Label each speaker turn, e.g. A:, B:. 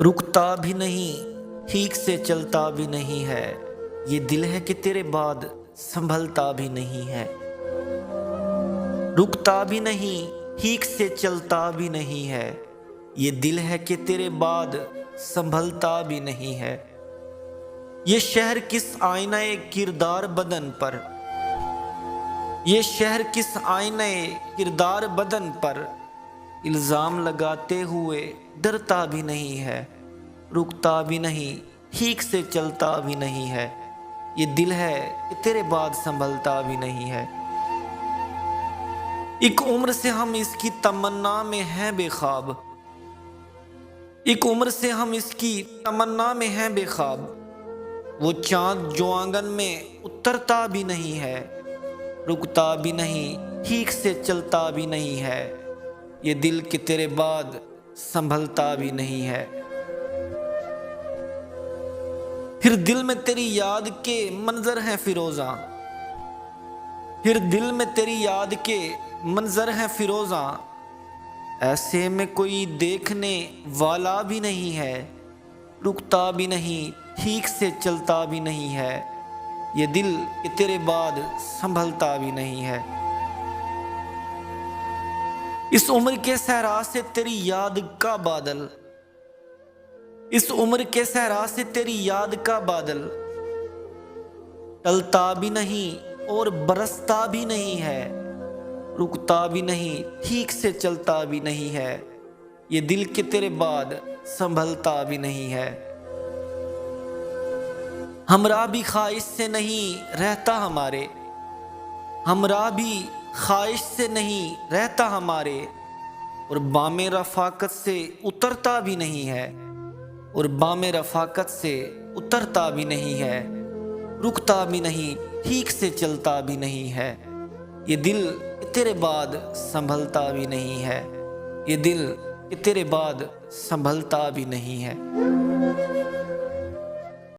A: रुकता भी नहीं, ठीक से चलता भी नहीं है। ये दिल है कि तेरे बाद संभलता भी नहीं है। रुकता भी नहीं, ठीक से चलता भी नहीं है। ये दिल है कि तेरे बाद संभलता भी नहीं है। ये शहर किस आईने किरदार बदन पर, ये शहर किस आईने किरदार बदन पर इल्जाम लगाते हुए डरता भी नहीं है। रुकता भी नहीं, ठीक से चलता भी नहीं है। ये दिल है कि तेरे बाद संभलता भी नहीं है। एक उम्र से हम इसकी तमन्ना में हैं बेख्वाब, एक उम्र से हम इसकी तमन्ना में हैं बेख्वाब। वो चांद जो आंगन में उतरता भी नहीं है। रुकता भी नहीं, ठीक से चलता भी नहीं है। ये दिल के तेरे बाद संभलता भी नहीं है। फिर दिल में तेरी याद के मंजर हैं फिरोजा, फिर दिल में तेरी याद के मंजर हैं फिरोजा। ऐसे में कोई देखने वाला भी नहीं है। रुकता भी नहीं, ठीक से चलता भी नहीं है। ये दिल के तेरे बाद संभलता भी नहीं है। इस उम्र के सहरा से तेरी याद का बादल, इस उम्र के सहरा से तेरी याद का बादल टलता भी नहीं और बरसता भी नहीं है। रुकता भी नहीं, ठीक से चलता भी नहीं है। ये दिल के तेरे बाद संभलता भी नहीं है। हमरा भी ख्वाहिश से नहीं रहता हमारे, हमरा भी ख्वाहिश से नहीं रहता हमारे। और बामे रफाकत से उतरता भी नहीं है, और बामे रफाकत से उतरता भी नहीं है। रुकता भी नहीं, ठीक से चलता भी नहीं है। ये दिल तेरे बाद संभलता भी नहीं है। ये दिल तेरे बाद संभलता भी नहीं है।